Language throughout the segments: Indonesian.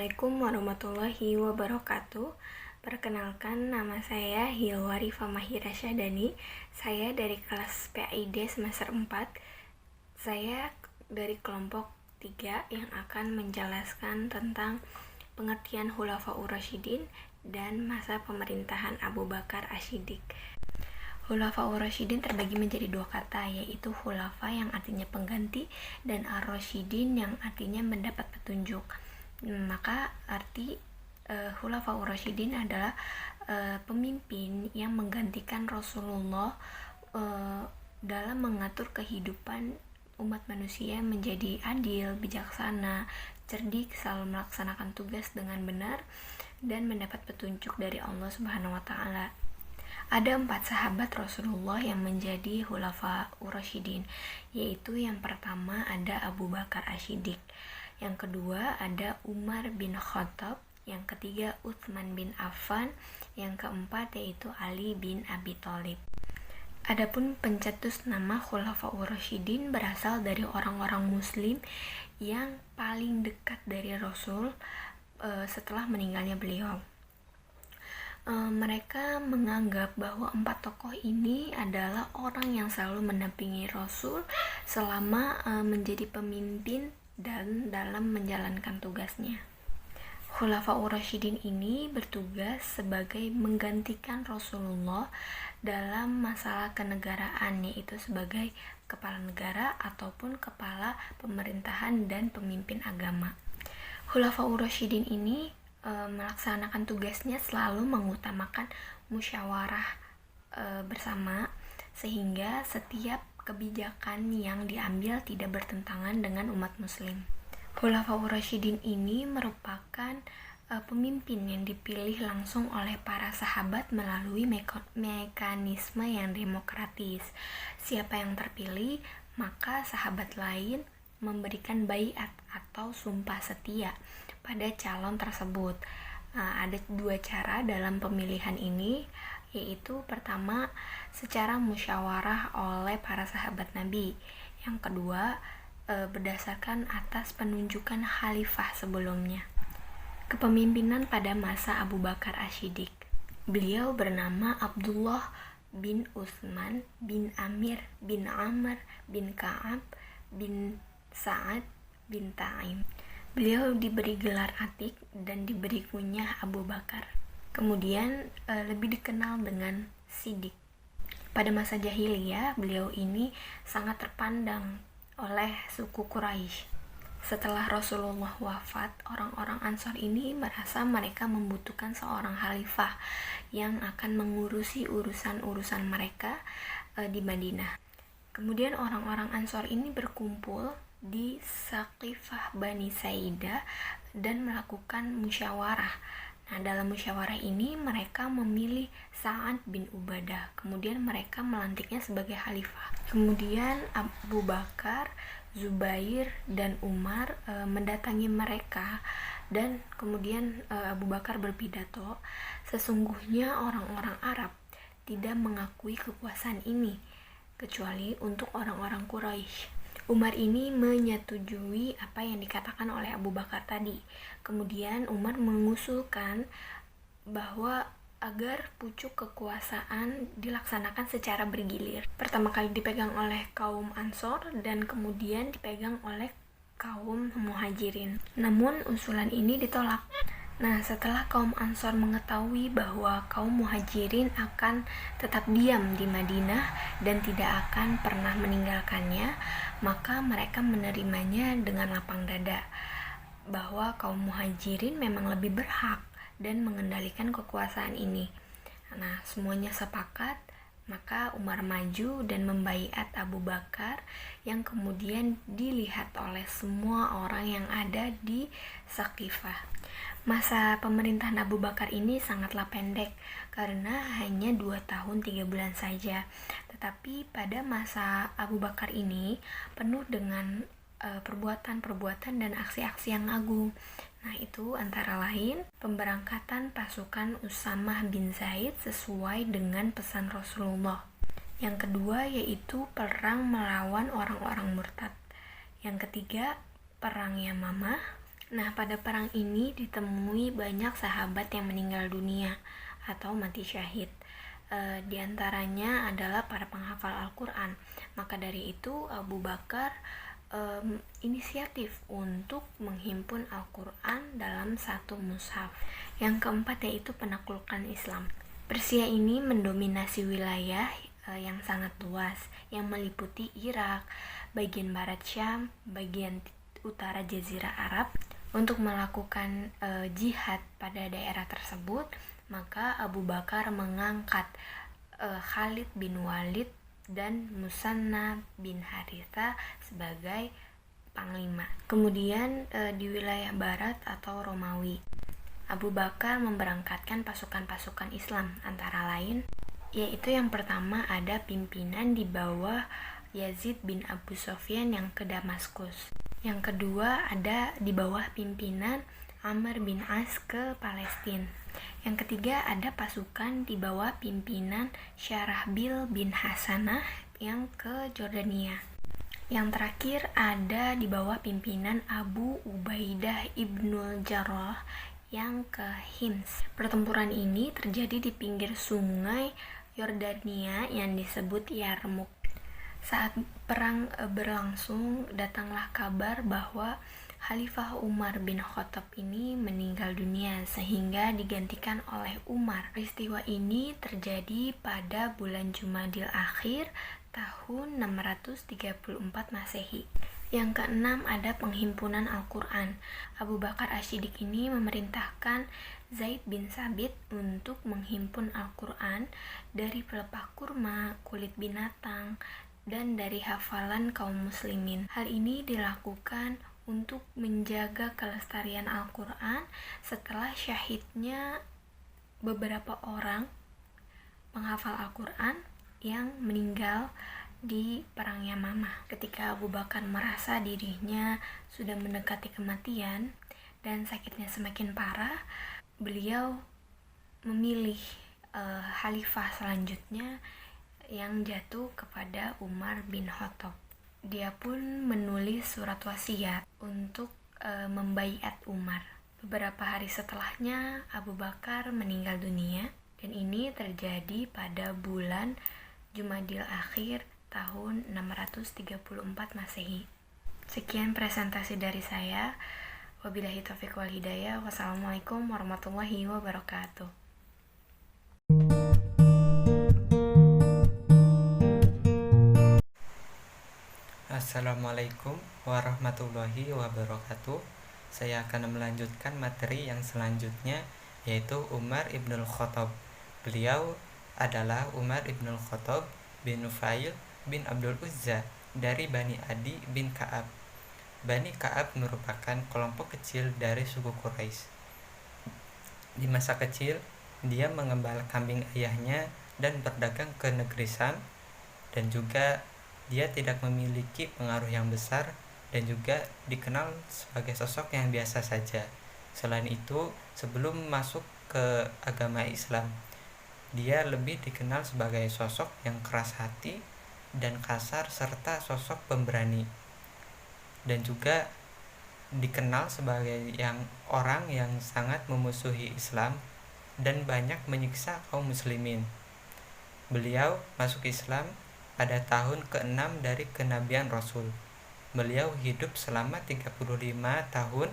Assalamualaikum warahmatullahi wabarakatuh. Perkenalkan, nama saya Hilwari Famahira Syadani. Saya dari kelas PAID semester 4. Saya dari kelompok 3 yang akan menjelaskan tentang pengertian Khulafaur Rasyidin dan masa pemerintahan Abu Bakar As-Siddiq. Khulafaur Rasyidin terbagi menjadi dua kata, yaitu khulafa yang artinya pengganti dan ar-rasyidin yang artinya mendapat petunjuk. Maka arti Khulafaur Rasyidin adalah pemimpin yang menggantikan Rasulullah dalam mengatur kehidupan umat manusia menjadi adil, bijaksana, cerdik, selalu melaksanakan tugas dengan benar dan mendapat petunjuk dari Allah Subhanahu wa taala. Ada 4 sahabat Rasulullah yang menjadi Khulafaur Rasyidin, yaitu yang pertama ada Abu Bakar As-Siddiq, yang kedua ada Umar bin Khattab, yang ketiga Utsman bin Affan, yang keempat yaitu Ali bin Abi Thalib. Adapun pencetus nama Khulafaur Rasyidin berasal dari orang-orang muslim yang paling dekat dari Rasul setelah meninggalnya beliau. Mereka menganggap bahwa 4 tokoh ini adalah orang yang selalu mendampingi Rasul selama menjadi pemimpin dan dalam menjalankan tugasnya. Khulafaur Rasyidin ini bertugas sebagai menggantikan Rasulullah dalam masalah kenegaraan, yaitu sebagai kepala negara ataupun kepala pemerintahan dan pemimpin agama. Khulafaur Rasyidin ini melaksanakan tugasnya selalu mengutamakan musyawarah bersama, sehingga setiap kebijakan yang diambil tidak bertentangan dengan umat muslim. Khulafaur Rasyidin ini merupakan pemimpin yang dipilih langsung oleh para sahabat melalui mekanisme yang demokratis. Siapa yang terpilih, maka sahabat lain memberikan baiat atau sumpah setia pada calon tersebut. Ada 2 cara dalam pemilihan ini, yaitu pertama secara musyawarah oleh para sahabat Nabi, yang kedua berdasarkan atas penunjukan khalifah sebelumnya. Kepemimpinan pada masa Abu Bakar As-Siddiq. Beliau bernama Abdullah bin Utsman bin Amir bin Amr bin Ka'ab bin Sa'ad bin Ta'im. Beliau diberi gelar Atik dan diberi kunyah Abu Bakar. Kemudian lebih dikenal dengan Siddiq. Pada masa jahiliyah, beliau ini sangat terpandang oleh suku Quraisy. Setelah Rasulullah wafat, orang-orang Ansor ini merasa mereka membutuhkan seorang khalifah yang akan mengurusi urusan-urusan mereka di Madinah. Kemudian orang-orang Ansor ini berkumpul di Saqifah Bani Saidah dan melakukan musyawarah. Nah, dalam musyawarah ini mereka memilih Sa'ad bin Ubadah. Kemudian mereka melantiknya sebagai khalifah. Kemudian Abu Bakar, Zubair, dan Umar mendatangi mereka, dan kemudian Abu Bakar berpidato, sesungguhnya orang-orang Arab tidak mengakui kekuasaan ini kecuali untuk orang-orang Quraisy. Umar ini menyetujui apa yang dikatakan oleh Abu Bakar tadi. Kemudian Umar mengusulkan bahwa agar pucuk kekuasaan dilaksanakan secara bergilir. Pertama kali dipegang oleh kaum Ansor dan kemudian dipegang oleh kaum Muhajirin. Namun usulan ini ditolak. Nah, setelah kaum Ansor mengetahui bahwa kaum Muhajirin akan tetap diam di Madinah dan tidak akan pernah meninggalkannya, maka mereka menerimanya dengan lapang dada, bahwa kaum Muhajirin memang lebih berhak dan mengendalikan kekuasaan ini. Nah, semuanya sepakat, maka Umar maju dan membaiat Abu Bakar, yang kemudian dilihat oleh semua orang yang ada di Saqifah. Masa pemerintahan Abu Bakar ini sangatlah pendek karena hanya 2 tahun 3 bulan saja. Tetapi pada masa Abu Bakar ini penuh dengan perbuatan-perbuatan dan aksi-aksi yang agung. Nah, itu antara lain pemberangkatan pasukan Usamah bin Zaid sesuai dengan pesan Rasulullah. Yang kedua yaitu perang melawan orang-orang murtad. Yang ketiga, perang Yamamah. Nah, pada perang ini ditemui banyak sahabat yang meninggal dunia atau mati syahid. Di antaranya adalah para penghafal Al-Quran. Maka dari itu Abu Bakar inisiatif untuk menghimpun Al-Quran dalam satu mushaf. Yang keempat yaitu penaklukan Islam. Persia ini mendominasi wilayah yang sangat luas, yang meliputi Irak, bagian barat Syam, bagian utara Jazirah Arab. Untuk melakukan jihad pada daerah tersebut, maka Abu Bakar mengangkat Khalid bin Walid dan Musanna bin Haritha sebagai panglima. Kemudian di wilayah barat atau Romawi, Abu Bakar memberangkatkan pasukan-pasukan Islam, antara lain yaitu yang pertama ada pimpinan di bawah Yazid bin Abu Sufyan yang ke Damaskus. Yang kedua ada di bawah pimpinan Amr bin As ke Palestina. Yang ketiga ada pasukan di bawah pimpinan Syarahbil bin Hasanah yang ke Jordania. Yang terakhir ada di bawah pimpinan Abu Ubaidah ibnul Jarrah yang ke Hims. Pertempuran ini terjadi di pinggir sungai Yordania yang disebut Yarmuk. Saat perang berlangsung, datanglah kabar bahwa Khalifah Umar bin Khattab ini meninggal dunia sehingga digantikan oleh Umar. Peristiwa ini terjadi pada bulan Jumadil Akhir tahun 634 Masehi. Yang keenam ada penghimpunan Al-Quran. Abu Bakar Asy-Siddiq ini memerintahkan Zaid bin Sabit untuk menghimpun Al-Quran dari pelepah kurma, kulit binatang, dan dari hafalan kaum muslimin. Hal ini dilakukan untuk menjaga kelestarian Al-Quran setelah syahidnya beberapa orang penghafal Al-Quran yang meninggal di perang Yamamah. Ketika Abu Bakar merasa dirinya sudah mendekati kematian dan sakitnya semakin parah, beliau memilih khalifah selanjutnya yang jatuh kepada Umar bin Khattab. Dia pun menulis surat wasiat untuk membaiat Umar. Beberapa hari setelahnya Abu Bakar meninggal dunia, dan ini terjadi pada bulan Jumadil Akhir tahun 634 Masehi. Sekian presentasi dari saya. Wabillahi taufiq wal hidayah. Wassalamualaikum warahmatullahi wabarakatuh. Assalamualaikum warahmatullahi wabarakatuh. Saya akan melanjutkan materi yang selanjutnya, yaitu Umar ibnul Khattab. Beliau adalah Umar ibnul Khattab bin Nufail bin Abdul Uzza dari Bani Adi bin Ka'ab. Bani Ka'ab merupakan kelompok kecil dari suku Quraisy. Di masa kecil, dia mengembala kambing ayahnya dan berdagang ke negeri Syam, dan juga dia tidak memiliki pengaruh yang besar dan juga dikenal sebagai sosok yang biasa saja. Selain itu, sebelum masuk ke agama Islam, dia lebih dikenal sebagai sosok yang keras hati dan kasar serta sosok pemberani. Dan juga dikenal sebagai orang yang sangat memusuhi Islam dan banyak menyiksa kaum muslimin. Beliau masuk Islam pada tahun ke-6 dari kenabian Rasul. Beliau hidup selama 35 tahun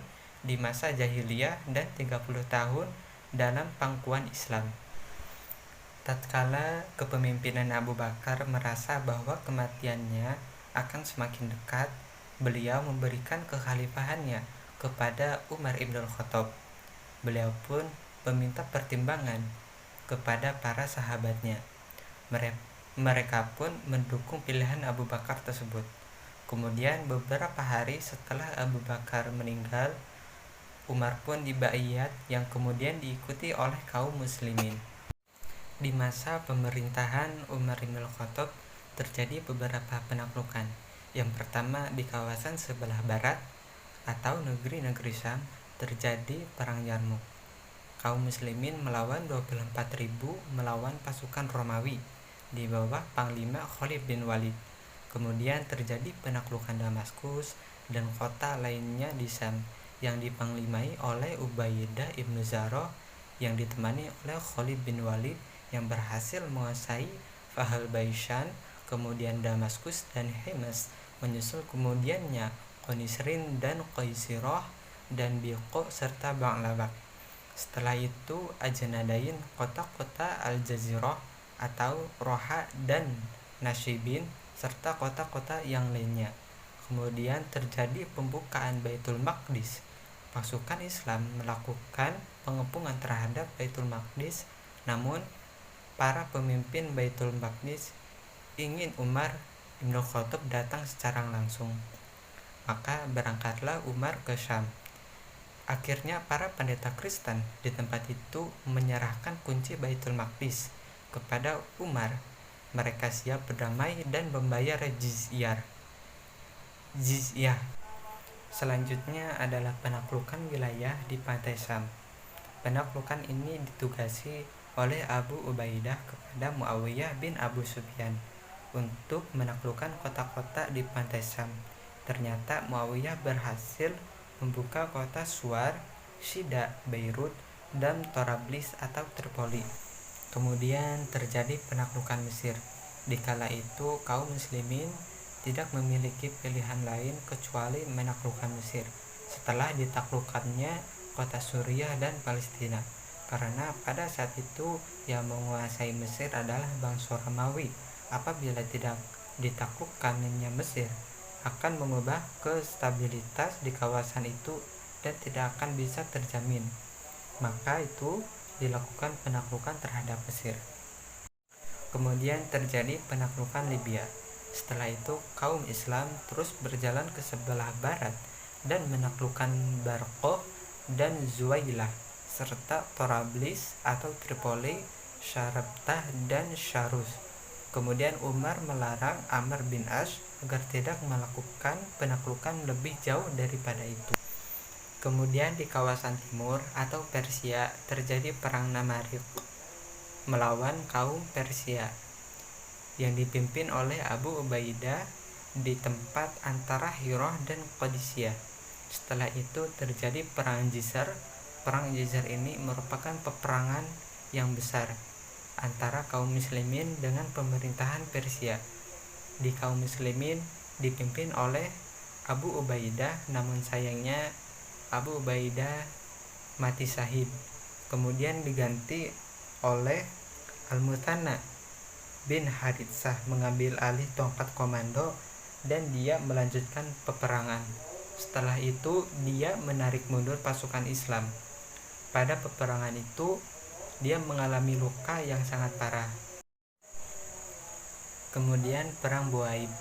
di masa jahiliyah dan 30 tahun dalam pangkuan Islam. Tatkala kepemimpinan Abu Bakar merasa bahwa kematiannya akan semakin dekat, beliau memberikan kekhalifahannya kepada Umar ibnul Khattab. Beliau pun meminta pertimbangan kepada para sahabatnya. Mereka pun mendukung pilihan Abu Bakar tersebut. Kemudian beberapa hari setelah Abu Bakar meninggal, Umar pun dibaiat yang kemudian diikuti oleh kaum muslimin. Di masa pemerintahan Umar bin Khattab terjadi beberapa penaklukan. Yang pertama, di kawasan sebelah barat atau negeri-negeri Syam terjadi perang Yarmuk. Kaum muslimin melawan 24.000 melawan pasukan Romawi di bawah panglima Khalid bin Walid. Kemudian terjadi penaklukan Damaskus dan kota lainnya di Syam, yang dipanglimai oleh Ubaidah ibnu Zarrah yang ditemani oleh Khalid bin Walid yang berhasil menguasai Fahl-Baishan, kemudian Damaskus dan Himas, menyusul kemudiannya Qanisrin dan Qaisirah dan Biqo serta Ba'labak. Setelah itu Ajnadain, kota-kota Al-Jazirah atau Roha dan Nasyibin serta kota-kota yang lainnya. Kemudian terjadi pembukaan Baitul Maqdis. Pasukan Islam melakukan pengepungan terhadap Baitul Maqdis, namun para pemimpin Baitul Maqdis ingin Umar bin Khattab datang secara langsung. Maka berangkatlah Umar ke Syam. Akhirnya para pendeta Kristen di tempat itu menyerahkan kunci Baitul Maqdis kepada Umar. Mereka siap berdamai dan membayar jizyah. Selanjutnya adalah penaklukan wilayah di pantai Syam. Penaklukan ini ditugasi oleh Abu Ubaidah kepada Muawiyah bin Abu Sufyan untuk menaklukkan kota-kota di pantai Syam. Ternyata Muawiyah berhasil membuka kota Suar, Shida, Beirut, dan Torablis atau Tripoli. Kemudian terjadi penaklukan Mesir. Di kala itu kaum muslimin tidak memiliki pilihan lain kecuali menaklukkan Mesir setelah ditaklukkannya kota Suriah dan Palestina, karena pada saat itu yang menguasai Mesir adalah bangsa Romawi. Apabila tidak ditaklukkannya Mesir, akan mengubah kestabilitas di kawasan itu dan tidak akan bisa terjamin. Maka itu dilakukan penaklukan terhadap Mesir. Kemudian terjadi penaklukan Libya. Setelah itu kaum Islam terus berjalan ke sebelah barat dan menaklukkan Barqoh dan Zuwailah serta Torablis atau Tripoli, Syarabtah dan Syarus. Kemudian Umar melarang Amr bin As agar tidak melakukan penaklukan lebih jauh daripada itu. Kemudian di kawasan timur atau Persia terjadi perang Namariq melawan kaum Persia yang dipimpin oleh Abu Ubaidah di tempat antara Hirah dan Qadisiyah. Setelah itu terjadi perang Jizar. Perang Jizar ini merupakan peperangan yang besar antara kaum muslimin dengan pemerintahan Persia. Di kaum muslimin dipimpin oleh Abu Ubaidah, namun sayangnya Abu Ubaidah mati syahid. Kemudian diganti oleh Al-Muthanna bin Haritsah mengambil alih tongkat komando dan dia melanjutkan peperangan. Setelah itu dia menarik mundur pasukan Islam. Pada peperangan itu dia mengalami luka yang sangat parah. Kemudian perang Buaib.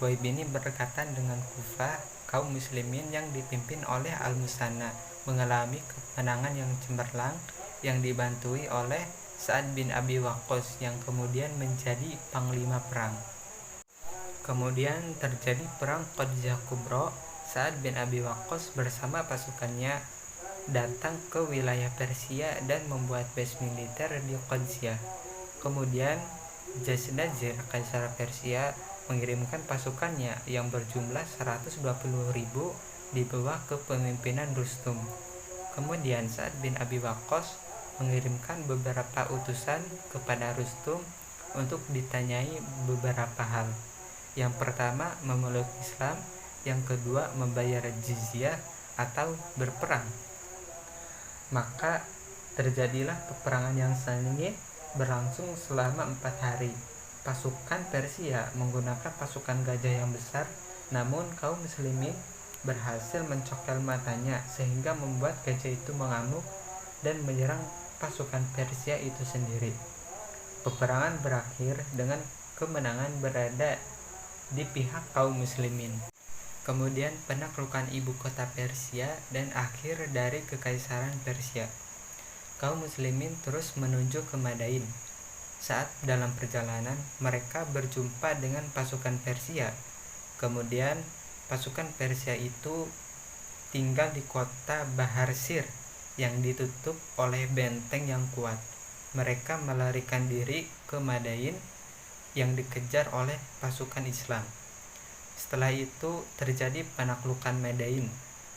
Buaib ini berdekatan dengan Kufah. Kaum muslimin yang dipimpin oleh Al-Muthanna mengalami kemenangan yang cemerlang yang dibantui oleh Sa'ad bin Abi Waqqas yang kemudian menjadi panglima perang. Kemudian terjadi perang Qadzah Kubra. Sa'ad bin Abi Waqqas bersama pasukannya datang ke wilayah Persia dan membuat base militer di Qadzah. Kemudian Jasnazir, kaisar Persia, mengirimkan pasukannya yang berjumlah 120.000 di bawah kepemimpinan Rustum. Kemudian Sa'ad bin Abi Waqqas mengirimkan beberapa utusan kepada Rustum untuk ditanyai beberapa hal. Yang pertama, memeluk Islam. Yang kedua, membayar jizyah atau berperang. Maka terjadilah peperangan yang sengit berlangsung selama 4 hari. Pasukan Persia menggunakan pasukan gajah yang besar, namun kaum muslimin berhasil mencokel matanya sehingga membuat gajah itu mengamuk dan menyerang pasukan Persia itu sendiri. Peperangan berakhir dengan kemenangan berada di pihak kaum muslimin. Kemudian penaklukan ibu kota Persia dan akhir dari kekaisaran Persia. Kaum muslimin terus menuju ke Madain. Saat dalam perjalanan mereka berjumpa dengan pasukan Persia. Kemudian pasukan Persia itu tinggal di kota Bahar Sir yang ditutup oleh benteng yang kuat. Mereka melarikan diri ke Madain yang dikejar oleh pasukan Islam. Setelah itu terjadi penaklukan Madain.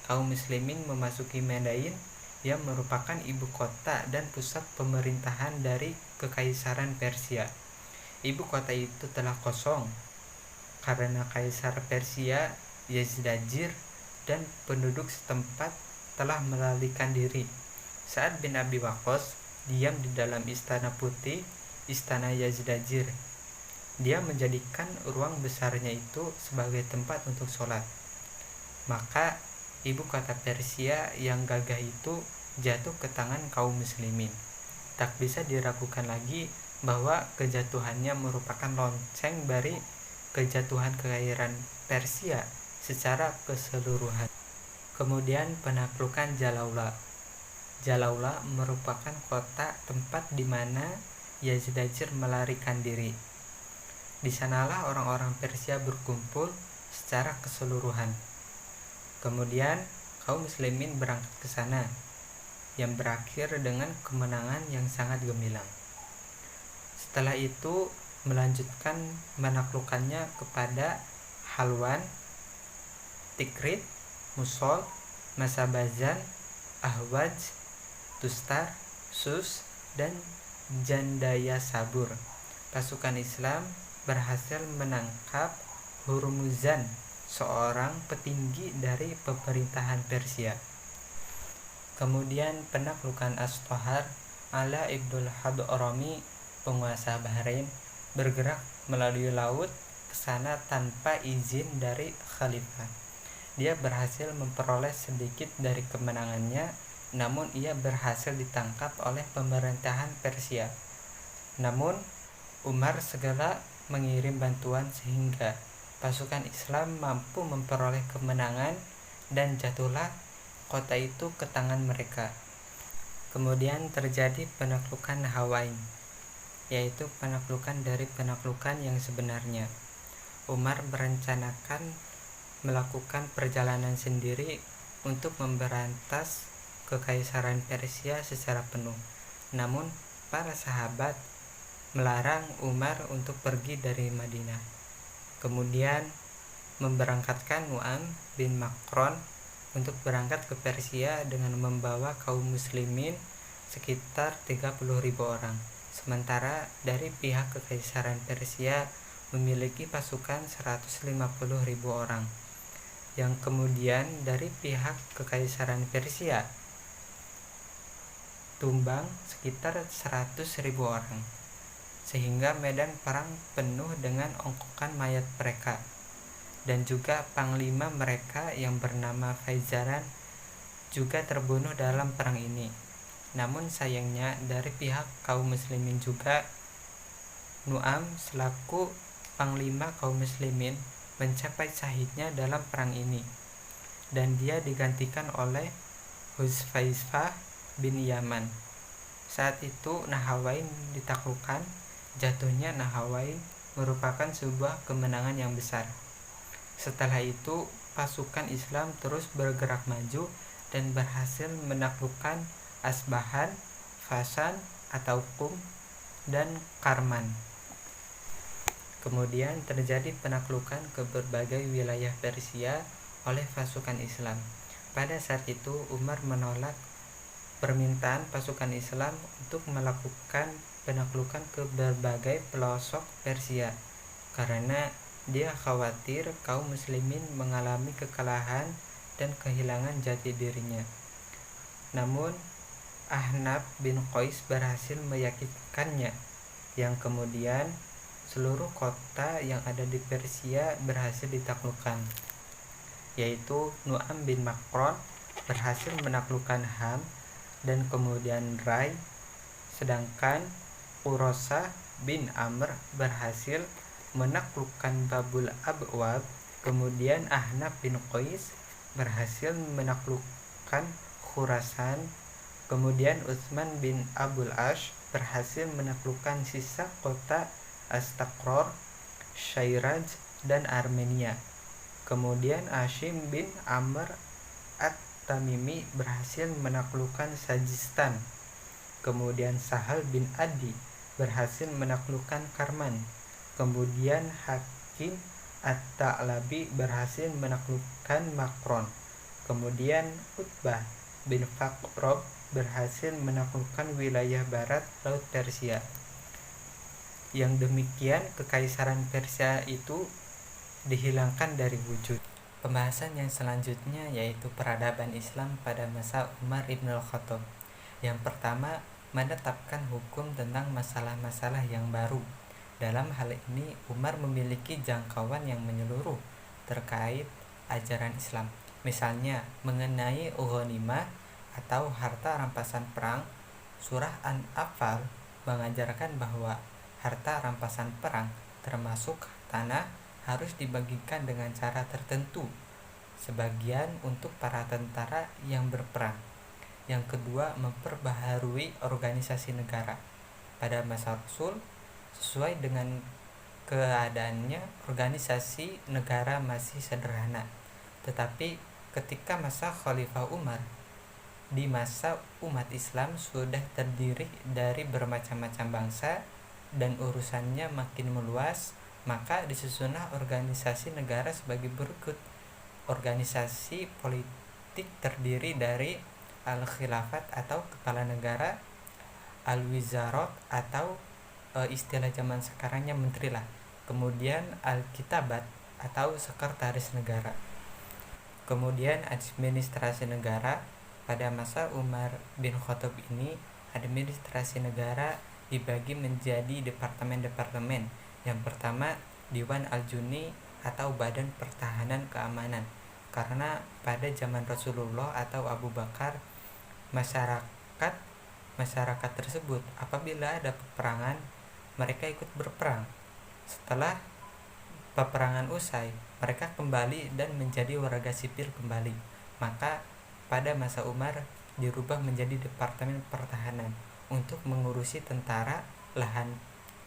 kaum muslimin memasuki Madain yang merupakan ibu kota dan pusat pemerintahan dari Kekaisaran Persia. Ibu kota itu telah kosong karena Kaisar Persia Yazdajir dan penduduk setempat telah melarikan diri. Sa'ad bin Abi Waqqas diam di dalam istana putih, istana Yazdajir. Dia menjadikan ruang besarnya itu sebagai tempat untuk sholat. Maka ibu kota Persia yang gagah itu jatuh ke tangan kaum muslimin. Tak bisa diragukan lagi bahwa kejatuhannya merupakan lonceng dari kejatuhan kekaisaran Persia secara keseluruhan. Kemudian penaklukan Jalaula. Jalaula merupakan kota tempat di mana Yazdajir melarikan diri. Di sanalah orang-orang Persia berkumpul secara keseluruhan. Kemudian kaum muslimin berangkat ke sana, yang berakhir dengan kemenangan yang sangat gemilang. Setelah itu melanjutkan menaklukkannya kepada Halwan, Tikrit, Musol, Masabazan, Ahwaz, Tustar, Sus, dan Jandaya Sabur. Pasukan Islam berhasil menangkap Hurmuzan, seorang petinggi dari pemerintahan Persia. Kemudian penaklukan As-Tahar. Ala ibnul Hadrami, penguasa Bahrain, bergerak melalui laut ke sana tanpa izin dari khalifah. Dia berhasil memperoleh sedikit dari kemenangannya, namun ia berhasil ditangkap oleh pemerintahan Persia. Namun Umar segera mengirim bantuan sehingga pasukan Islam mampu memperoleh kemenangan dan jatuhlah kota itu ke tangan mereka. Kemudian terjadi penaklukan Hawain, yaitu penaklukan dari penaklukan yang sebenarnya. Umar berencanakan melakukan perjalanan sendiri untuk memberantas kekaisaran Persia secara penuh. Namun para sahabat melarang Umar untuk pergi dari Madinah. Kemudian memberangkatkan Nu'am bin Makron untuk berangkat ke Persia dengan membawa kaum muslimin sekitar 30.000 orang. Sementara dari pihak kekaisaran Persia memiliki pasukan 150.000 orang. Yang kemudian dari pihak kekaisaran Persia tumbang sekitar 100.000 orang, sehingga medan perang penuh dengan ongkokan mayat mereka. Dan juga panglima mereka yang bernama Faizaran juga terbunuh dalam perang ini. Namun sayangnya dari pihak kaum muslimin juga, Nu'am selaku panglima kaum muslimin mencapai syahidnya dalam perang ini, dan dia digantikan oleh Huzfaifah bin Yaman. Saat itu Nahawain ditaklukkan. Jatuhnya Nahawain merupakan sebuah kemenangan yang besar. Setelah itu pasukan Islam terus bergerak maju dan berhasil menaklukkan Asbahan, Fasan atau Qum, dan Karman. Kemudian terjadi penaklukan ke berbagai wilayah Persia oleh pasukan Islam. Pada saat itu Umar menolak permintaan pasukan Islam untuk melakukan penaklukan ke berbagai pelosok Persia karena dia khawatir kaum muslimin mengalami kekalahan dan kehilangan jati dirinya. Namun Ahnaf bin Qais berhasil meyakinkannya, yang kemudian seluruh kota yang ada di Persia berhasil ditaklukkan, yaitu Nu'am bin Makron berhasil menaklukkan Ham dan kemudian Rai, sedangkan Qurosah bin Amr berhasil menaklukkan Babul Abwab. Kemudian Ahnaf bin Qais berhasil menaklukkan Khurasan. Kemudian Utsman bin Abul Ash berhasil menaklukkan sisa kota Astaqror, Syiraz, dan Armenia. Kemudian Hashim bin Amr At-Tamimi berhasil menaklukkan Sajistan. Kemudian Sahal bin Adi berhasil menaklukkan Karman. Kemudian Hakim At-Ta'labi berhasil menaklukkan Makron. Kemudian Utbah bin Fakrob berhasil menaklukkan wilayah barat Laut Persia. Yang demikian kekaisaran Persia itu dihilangkan dari wujud. Pembahasan yang selanjutnya yaitu peradaban Islam pada masa Umar ibn al-Khattab. Yang pertama, menetapkan hukum tentang masalah-masalah yang baru. Dalam hal ini, Umar memiliki jangkauan yang menyeluruh terkait ajaran Islam. Misalnya, mengenai ghanimah atau harta rampasan perang, surah An-Anfal mengajarkan bahwa harta rampasan perang termasuk tanah harus dibagikan dengan cara tertentu, sebagian untuk para tentara yang berperang. Yang kedua, memperbaharui organisasi negara. Pada masa Rasul, sesuai dengan keadaannya, organisasi negara masih sederhana. Tetapi ketika masa Khalifah Umar, di masa umat Islam sudah terdiri dari bermacam-macam bangsa dan urusannya makin meluas, maka disusunlah organisasi negara sebagai berikut. Organisasi politik terdiri dari al-khilafat atau kepala negara, al-wizarat atau istilah zaman sekarangnya menteri lah. Kemudian al-kitabat atau sekretaris negara. Kemudian administrasi negara. Pada masa Umar bin Khattab ini, administrasi negara dibagi menjadi departemen-departemen. Yang pertama, Diwan Al-Juni atau Badan Pertahanan Keamanan. Karena pada zaman Rasulullah atau Abu Bakar, masyarakat tersebut apabila ada peperangan, mereka ikut berperang. Setelah peperangan usai, mereka kembali dan menjadi warga sipil kembali. Maka pada masa Umar dirubah menjadi Departemen Pertahanan untuk mengurusi tentara, lahan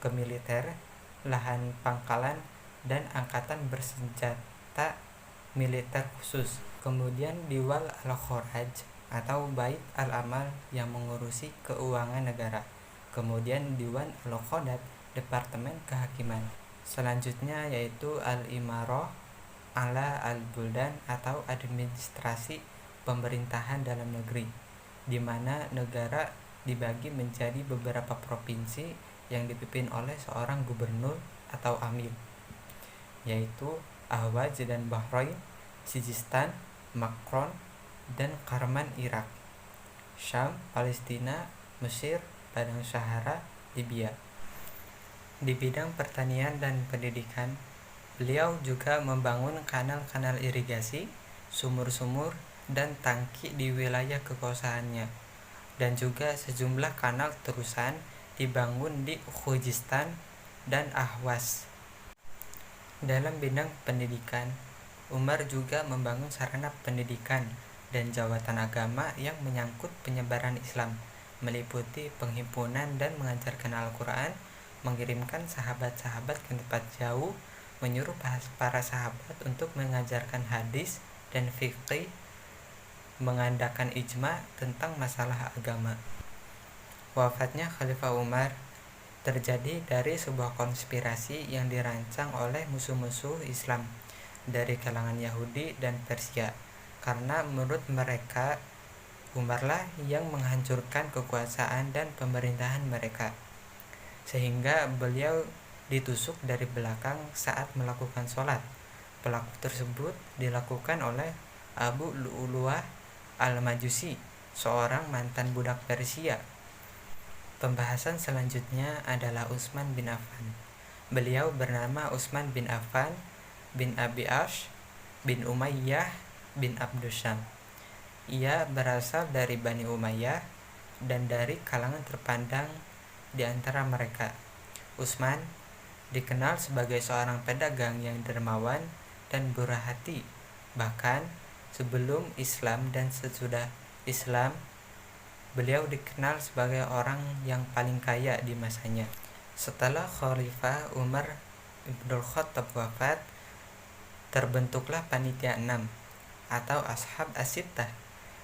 kemiliter, lahan pangkalan, dan angkatan bersenjata militer khusus. Kemudian Diwal al-Khoraj atau Bait al-Amal yang mengurusi keuangan negara. Kemudian Diwan al-Qadad, Departemen Kehakiman. Selanjutnya yaitu Al-Imarah ala al-Buldan atau administrasi pemerintahan dalam negeri, di mana negara dibagi menjadi beberapa provinsi yang dipimpin oleh seorang gubernur atau amir, yaitu Ahwaz dan Bahrain, Sijistan, Makron, dan Karman Irak, Syam, Palestina, Mesir, Padang Sahara, Libya. Di bidang pertanian dan pendidikan, beliau juga membangun kanal-kanal irigasi, sumur-sumur, dan tangki di wilayah kekuasaannya, dan juga sejumlah kanal terusan dibangun di Khuzestan dan Ahwas. Dalam bidang pendidikan, Umar juga membangun sarana pendidikan dan jawatan agama yang menyangkut penyebaran Islam, meliputi penghimpunan dan mengajarkan Al-Quran, mengirimkan sahabat-sahabat ke tempat jauh, menyuruh para sahabat untuk mengajarkan hadis dan fiqih, mengadakan ijma tentang masalah agama. Wafatnya Khalifah Umar terjadi dari sebuah konspirasi yang dirancang oleh musuh-musuh Islam dari kalangan Yahudi dan Persia, karena menurut mereka Umarlah yang menghancurkan kekuasaan dan pemerintahan mereka, sehingga beliau ditusuk dari belakang saat melakukan sholat. Pelaku tersebut dilakukan oleh Abu Lu'lu'ah Al-Majusi, seorang mantan budak Persia. Pembahasan selanjutnya adalah Utsman bin Affan. Beliau bernama Utsman bin Affan bin Abi Ash bin Umayyah bin Abdusyam. Ia berasal dari Bani Umayyah dan dari kalangan terpandang di antara mereka. Utsman dikenal sebagai seorang pedagang yang dermawan dan murah hati. Bahkan sebelum Islam dan sesudah Islam, beliau dikenal sebagai orang yang paling kaya di masanya. Setelah Khalifah Umar ibn al-Khattab wafat, terbentuklah panitia 6 atau Ashab As-Sittah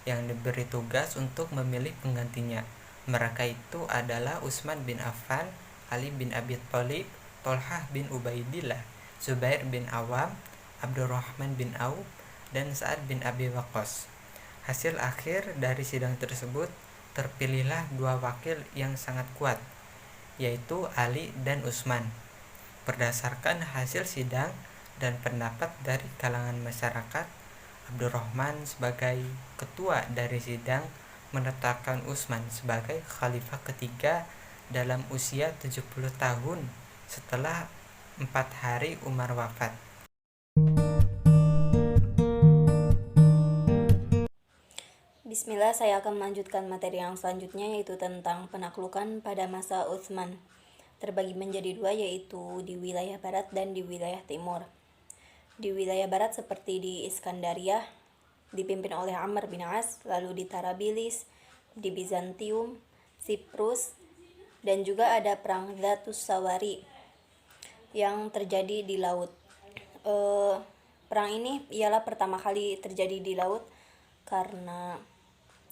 yang diberi tugas untuk memilih penggantinya. Mereka itu adalah Utsman bin Affan, Ali bin Abi Thalib, Thalhah bin Ubaidillah, Zubair bin Awam, Abdurrahman bin Auf, dan Sa'ad bin Abi Waqqas. Hasil akhir dari sidang tersebut, terpilihlah dua wakil yang sangat kuat, yaitu Ali dan Utsman. Berdasarkan hasil sidang dan pendapat dari kalangan masyarakat, Abdurrahman sebagai ketua dari sidang menetapkan Utsman sebagai khalifah ketiga dalam usia 70 tahun setelah 4 hari Umar wafat. Bismillah, saya akan melanjutkan materi yang selanjutnya, yaitu tentang penaklukan pada masa Utsman. Terbagi menjadi dua, yaitu di wilayah barat dan di wilayah timur. Di wilayah barat seperti di Iskandaria, dipimpin oleh Amr bin As, lalu di Tarabilis, di Bizantium, Siprus, dan juga ada perang Zatus Sawari yang terjadi di laut. Perang ini ialah pertama kali terjadi di laut karena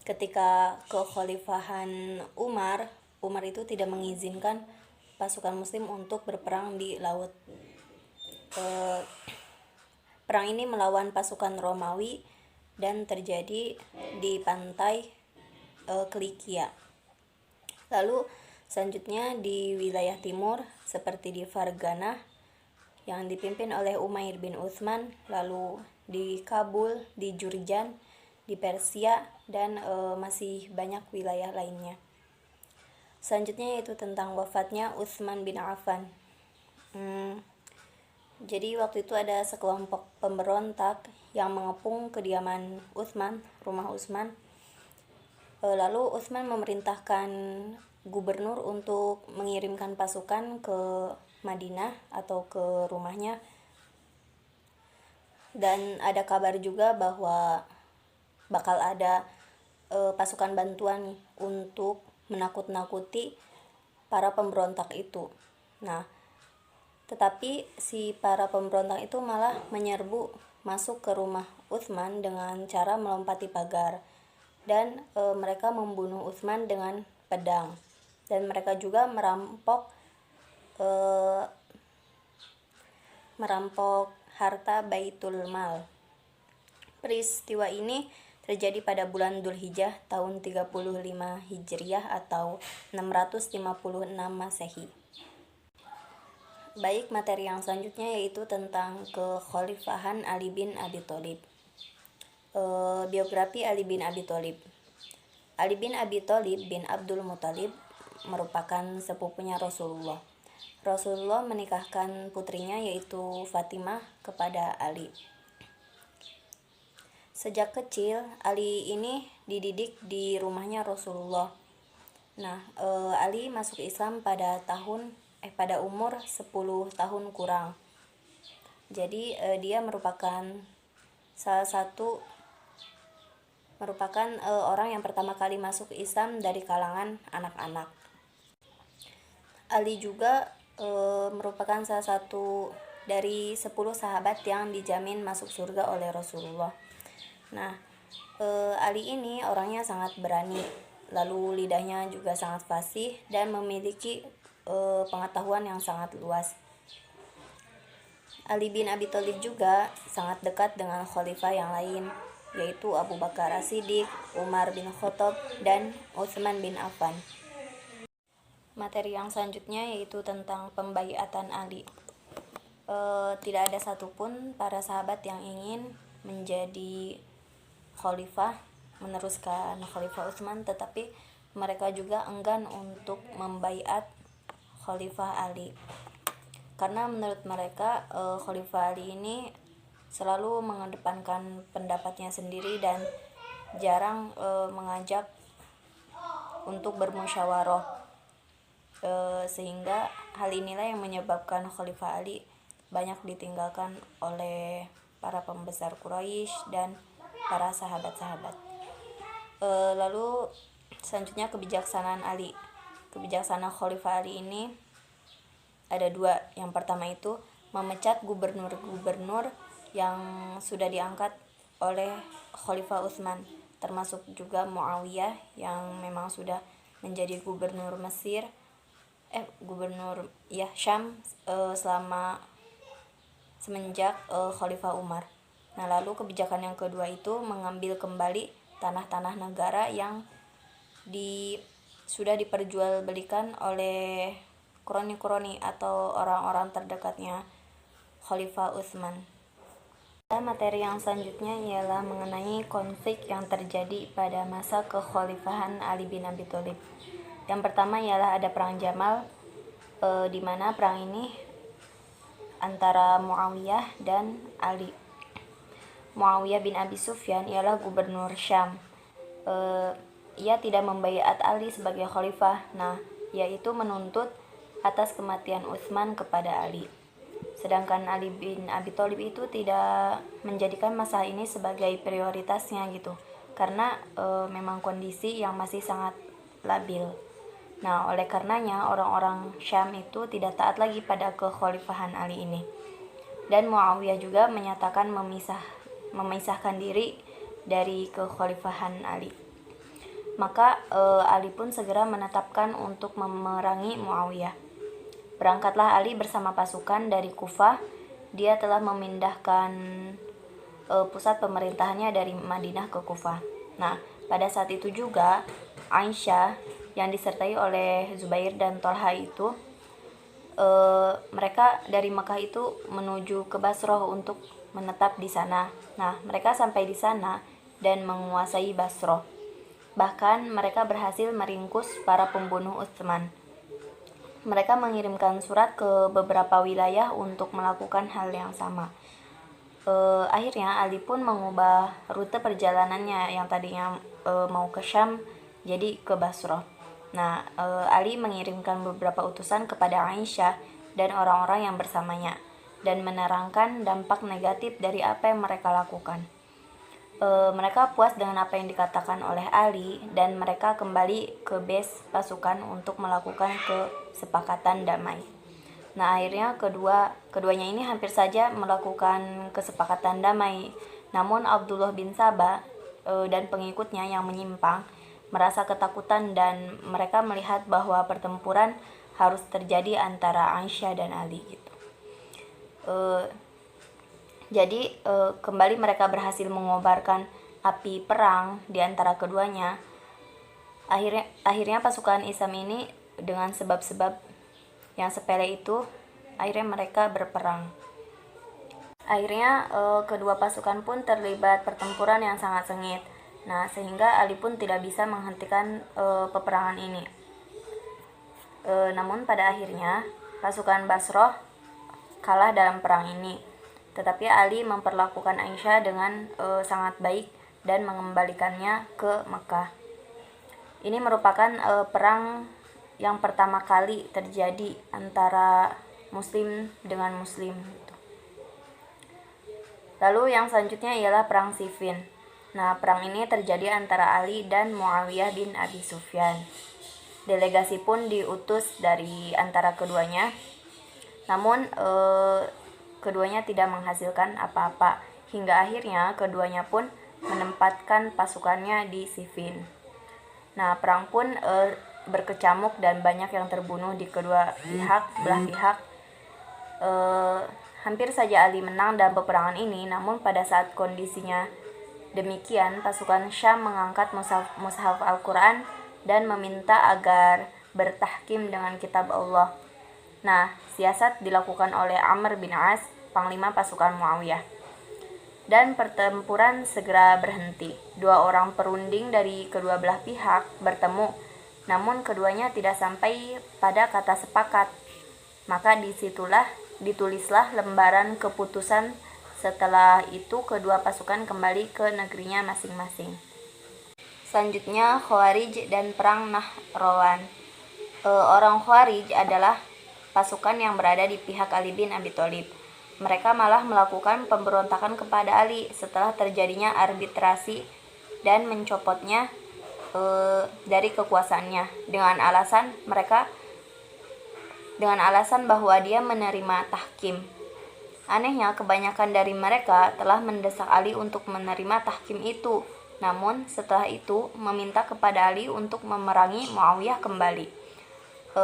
ketika kekhalifahan Umar itu tidak mengizinkan pasukan muslim untuk berperang di laut. Perang ini melawan pasukan Romawi dan terjadi di pantai Kilikia. Lalu selanjutnya di wilayah timur seperti di Fargana yang dipimpin oleh Umair bin Utsman, lalu di Kabul, di Jurjan, di Persia, dan masih banyak wilayah lainnya. Selanjutnya yaitu tentang wafatnya Utsman bin Affan. Jadi waktu itu ada sekelompok pemberontak yang mengepung kediaman Utsman, rumah Utsman. Lalu Utsman memerintahkan gubernur untuk mengirimkan pasukan ke Madinah atau ke rumahnya. Dan ada kabar juga bahwa bakal ada pasukan bantuan untuk menakut-nakuti para pemberontak itu. Nah, tetapi si para pemberontak itu malah menyerbu masuk ke rumah Utsman dengan cara melompati pagar, dan mereka membunuh Utsman dengan pedang, dan mereka juga merampok harta Baitul Mal. Peristiwa ini terjadi pada bulan Dzulhijjah tahun 35 Hijriah atau 656 Masehi. Baik, materi yang selanjutnya yaitu tentang kekhalifahan Ali bin Abi Thalib. Biografi Ali bin Abi Thalib. Ali bin Abi Thalib bin Abdul Muthalib merupakan sepupunya Rasulullah. Rasulullah menikahkan putrinya yaitu Fatimah kepada Ali. Sejak kecil, Ali ini dididik di rumahnya Rasulullah. Nah, Ali masuk Islam pada umur 10 tahun kurang. Jadi dia merupakan orang yang pertama kali masuk Islam dari kalangan anak-anak. Ali juga merupakan salah satu dari 10 sahabat yang dijamin masuk surga oleh Rasulullah. Nah, Ali ini orangnya sangat berani, lalu lidahnya juga sangat fasih dan memiliki pengetahuan yang sangat luas. Ali bin Abi Thalib juga sangat dekat dengan khalifah yang lain, yaitu Abu Bakar As-Siddiq, Umar bin Khattab, dan Utsman bin Affan. Materi yang selanjutnya yaitu tentang pembaiatan Ali. Tidak ada satupun para sahabat yang ingin menjadi khalifah, meneruskan khalifah Utsman, tetapi mereka juga enggan untuk membaiat khalifah Ali, karena menurut mereka khalifah Ali ini selalu mengedepankan pendapatnya sendiri dan jarang mengajak untuk bermusyawarah, sehingga hal inilah yang menyebabkan khalifah Ali banyak ditinggalkan oleh para pembesar Quraisy dan para sahabat-sahabat. Lalu selanjutnya kebijaksanaan Ali. Kebijaksanaan Khalifah Ali ini ada dua. Yang pertama itu memecat gubernur-gubernur yang sudah diangkat oleh Khalifah Utsman, termasuk juga Muawiyah yang memang sudah menjadi gubernur Syam semenjak Khalifah Umar. Nah, lalu kebijakan yang kedua itu mengambil kembali tanah-tanah negara yang sudah diperjualbelikan oleh kroni-kroni atau orang-orang terdekatnya Khalifah Utsman. Materi yang selanjutnya ialah mengenai konflik yang terjadi pada masa kekhalifahan Ali bin Abi Thalib. Yang pertama ialah ada perang Jamal, di mana perang ini antara Muawiyah dan Ali. Muawiyah bin Abi Sufyan ialah gubernur Syam. Ia tidak membaiat Ali sebagai khalifah. Nah, yaitu menuntut atas kematian Utsman kepada Ali. Sedangkan Ali bin Abi Thalib itu tidak menjadikan masalah ini sebagai prioritasnya gitu, karena memang kondisi yang masih sangat labil. Nah, oleh karenanya orang-orang Syam itu tidak taat lagi pada kekhalifahan Ali ini. Dan Muawiyah juga menyatakan memisahkan diri dari kekhalifahan Ali. Maka Ali pun segera menetapkan untuk memerangi Muawiyah. Berangkatlah Ali bersama pasukan dari Kufah. Dia telah memindahkan pusat pemerintahannya dari Madinah ke Kufah. Nah, pada saat itu juga Aisyah yang disertai oleh Zubair dan Tolha itu mereka dari Mekah itu menuju ke Basroh untuk menetap di sana. Nah, mereka sampai di sana dan menguasai Basroh. Bahkan mereka berhasil meringkus para pembunuh Utsman. Mereka mengirimkan surat ke beberapa wilayah untuk melakukan hal yang sama. Akhirnya Ali pun mengubah rute perjalanannya yang tadinya mau ke Syam jadi ke Basroh. Nah, Ali mengirimkan beberapa utusan kepada Aisyah dan orang-orang yang bersamanya dan menerangkan dampak negatif dari apa yang mereka lakukan. Mereka puas dengan apa yang dikatakan oleh Ali dan mereka kembali ke base pasukan untuk melakukan kesepakatan damai. Nah, akhirnya keduanya ini hampir saja melakukan kesepakatan damai. Namun Abdullah bin Sabah dan pengikutnya yang menyimpang merasa ketakutan dan mereka melihat bahwa pertempuran harus terjadi antara Aisyah dan Ali gitu. Jadi kembali mereka berhasil mengobarkan api perang di antara keduanya. Akhirnya pasukan Islam ini dengan sebab-sebab yang sepele itu akhirnya mereka berperang. Akhirnya kedua pasukan pun terlibat pertempuran yang sangat sengit. Nah, sehingga Ali pun tidak bisa menghentikan peperangan ini. Namun pada akhirnya pasukan Basroh kalah dalam perang ini. Tetapi Ali memperlakukan Aisyah dengan sangat baik dan mengembalikannya ke Mekah. Ini merupakan perang yang pertama kali terjadi antara Muslim dengan Muslim. Lalu yang selanjutnya ialah perang Siffin. Nah, perang ini terjadi antara Ali dan Muawiyah bin Abi Sufyan. Delegasi pun diutus dari antara keduanya. Namun keduanya tidak menghasilkan apa-apa, hingga akhirnya keduanya pun menempatkan pasukannya di Siffin. Nah, perang pun berkecamuk dan banyak yang terbunuh di kedua belah pihak. Hampir saja Ali menang dalam peperangan ini, namun pada saat kondisinya demikian, pasukan Syam mengangkat mushaf Al-Quran dan meminta agar bertahkim dengan kitab Allah. Nah, siasat dilakukan oleh Amr bin As, panglima pasukan Muawiyah. Dan pertempuran segera berhenti. Dua orang perunding dari kedua belah pihak bertemu, namun keduanya tidak sampai pada kata sepakat. Maka disitulah ditulislah lembaran keputusan. Setelah itu kedua pasukan kembali ke negerinya masing-masing. Selanjutnya Khawarij dan perang Nahrawan. Orang Khawarij adalah pasukan yang berada di pihak Ali bin Abi Thalib. Mereka malah melakukan pemberontakan kepada Ali setelah terjadinya arbitrasi dan mencopotnya dari kekuasaannya dengan alasan bahwa dia menerima tahkim. Anehnya, kebanyakan dari mereka telah mendesak Ali untuk menerima tahkim itu, namun setelah itu meminta kepada Ali untuk memerangi Muawiyah kembali.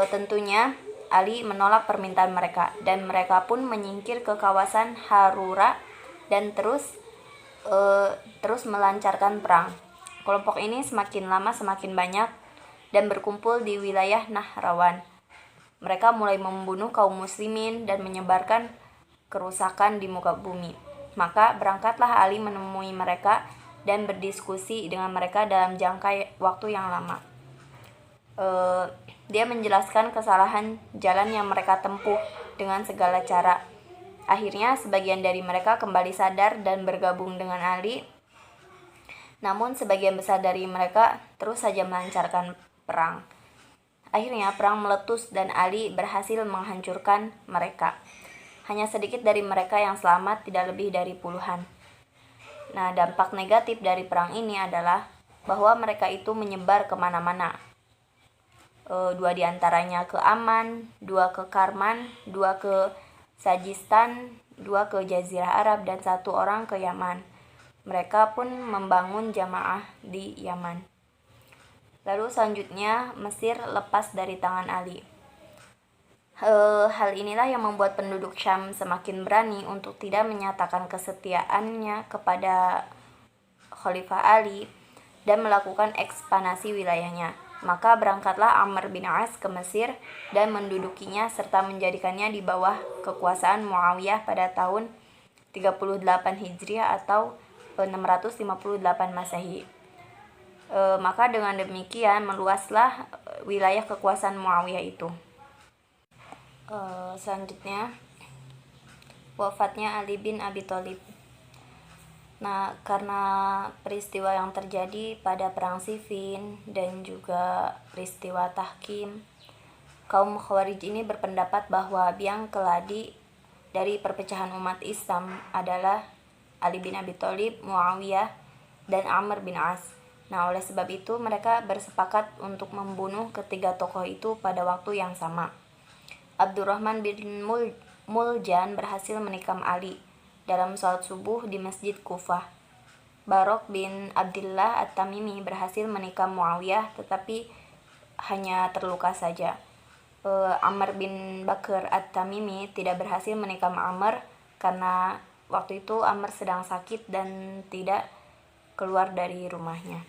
Tentunya Ali menolak permintaan mereka dan mereka pun menyingkir ke kawasan Harura dan terus terus melancarkan perang. Kelompok ini semakin lama semakin banyak dan berkumpul di wilayah Nahrawan. Mereka mulai membunuh kaum muslimin dan menyebarkan kerusakan di muka bumi. Maka berangkatlah Ali menemui mereka dan berdiskusi dengan mereka dalam jangka waktu yang lama. Dia menjelaskan kesalahan jalan yang mereka tempuh dengan segala cara. Akhirnya sebagian dari mereka kembali sadar dan bergabung dengan Ali. Namun sebagian besar dari mereka terus saja melancarkan perang. Akhirnya perang meletus dan Ali berhasil menghancurkan mereka. Hanya sedikit dari mereka yang selamat, tidak lebih dari puluhan. Nah, dampak negatif dari perang ini adalah bahwa mereka itu menyebar kemana-mana. 2 diantaranya ke Aman, 2 ke Karman, 2 ke Sajistan, 2 ke Jazirah Arab, dan 1 orang ke Yaman. Mereka pun membangun jamaah di Yaman. Lalu selanjutnya Mesir lepas dari tangan Ali. Hal inilah yang membuat penduduk Syam semakin berani untuk tidak menyatakan kesetiaannya kepada Khalifah Ali dan melakukan ekspansi wilayahnya. Maka berangkatlah Amr bin As ke Mesir dan mendudukinya serta menjadikannya di bawah kekuasaan Muawiyah pada tahun 38 Hijriah atau 658 Masehi. Maka dengan demikian meluaslah wilayah kekuasaan Muawiyah itu. Selanjutnya wafatnya Ali bin Abi Thalib. Nah, karena peristiwa yang terjadi pada perang Siffin dan juga peristiwa Tahkim, kaum Khawarij ini berpendapat bahwa biang keladi dari perpecahan umat Islam adalah Ali bin Abi Thalib, Muawiyah, dan Amr bin As. Nah, oleh sebab itu mereka bersepakat untuk membunuh ketiga tokoh itu pada waktu yang sama. Abdurrahman bin Muljan berhasil menikam Ali dalam sholat subuh di Masjid Kufah. Barok bin Abdillah At-Tamimi berhasil menikam Muawiyah tetapi hanya terluka saja. Amr bin Bakr At-Tamimi tidak berhasil menikam Amr karena waktu itu Amr sedang sakit dan tidak keluar dari rumahnya.